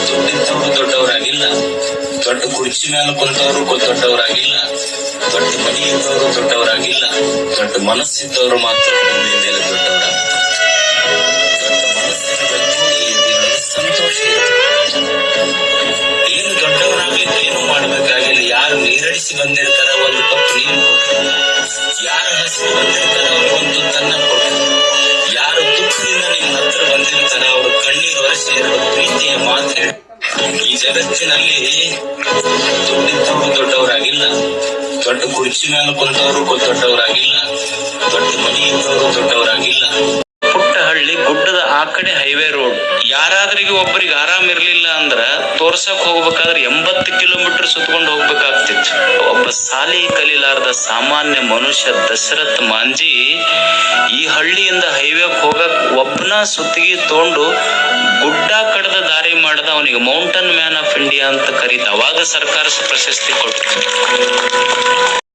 ದುಡ್ಡಿದ್ದವರು ದೊಡ್ಡವರಾಗಿಲ್ಲ, ದೊಡ್ಡ ಕುರ್ಚಿ ಮೇಲೆ ಕುಂತವರು ದೊಡ್ಡವರಾಗಿಲ್ಲ, ದೊಡ್ಡ ಮನಿ ಇದ್ದವರು ದೊಡ್ಡವರಾಗಿಲ್ಲ, ದೊಡ್ಡ ಮನಸ್ಸಿದ್ದವರು ಮಾತ್ರ ಮೇಲೆ ದೊಡ್ಡವರಾಗ್ತಾರೆ. ದೊಡ್ಡ ಮನಸ್ಸಿನ ಬಗ್ಗೆ ಈ ಸಂತೋಷ ಏನು ದೊಡ್ಡವರಾಗ್ಲಿಕ್ಕೆ ಏನು ಮಾಡ್ಬೇಕಾಗಿಲ್ಲ. ಯಾರು ನೀರಡಿಸಿ ಬಂದಿರ್ತಾರ ಒಂದು ಕಪ್ ನೀರು ಕೊಟ್ಟರು, ಯಾರು ಹಸಿ ಬಂದಿರ್ತಾರ ಅವ್ರಿಗೊಂದು ತನ್ನ ಕೊಟ್ಟರು, ಯಾರು ದುಃಖದಿಂದ ನಿಮ್ಮ ಹತ್ರ ಬಂದಿರ್ತಾರ ಅವರು ಕಣ್ಣೀರು ಒರೆಸಿ ಎರಡು ಪ್ರೀತಿಯ ಮಾತು. ಈ ಜಗತ್ತಿನಲ್ಲಿ ದುಡ್ಡಿದ್ದವರು ದೊಡ್ಡವರಾಗಿಲ್ಲ, ದೊಡ್ಡ ಕುರ್ಚಿ ಮೇಲೆ ಕುಂತವರು ದೊಡ್ಡವರಾಗಿಲ್ಲ, ದೊಡ್ಡ ಮನಿ ಇದ್ದವರು ದೊಡ್ಡವರಾಗಿಲ್ಲ. ಪುಟ್ಟ ಹಳ್ಳಿ, ಗುಡ್ಡದ ಆ ಕಡೆ ಹೈವೇ ರೋಡ್. ಯಾರಾದ್ರಿಗೆ ಒಬ್ಬರಿಗೆ ಆರಾಮ್ ಇರ್ಲಿಲ್ಲ ಅಂದ್ರ ತೋರ್ಸಕ್ ಹೋಗ್ಬೇಕಾದ್ರೆ 80 ಕಿಲೋಮೀಟರ್ ಸುತ್ಕೊಂಡು ಹೋಗ್ಬೇಕಾಗ್ತಿತ್ತು. ಒಬ್ಬ ಸಾಲಿ ಕಲಿಲಾರ್ದ ಸಾಮಾನ್ಯ ಮನುಷ್ಯ ದಶರಥ್ ಮಾಂಜಿ ಈ ಹಳ್ಳಿಯಿಂದ ಹೈವೇಕ್ ಹೋಗಕ್ ಒಬ್ಬನ ಸುತ್ತಿಗೆ ತಗೊಂಡು ಗುಡ್ಡ ಕಡದ ದಾರಿ ಮಾಡದ. ಅವನಿಗೆ ಮೌಂಟನ್ ಮ್ಯಾನ್ ಆಫ್ ಇಂಡಿಯಾ ಅಂತ ಕರೀತ. ಅವಾಗ ಸರ್ಕಾರ ಪ್ರಶಸ್ತಿ ಕೊಟ್ಟು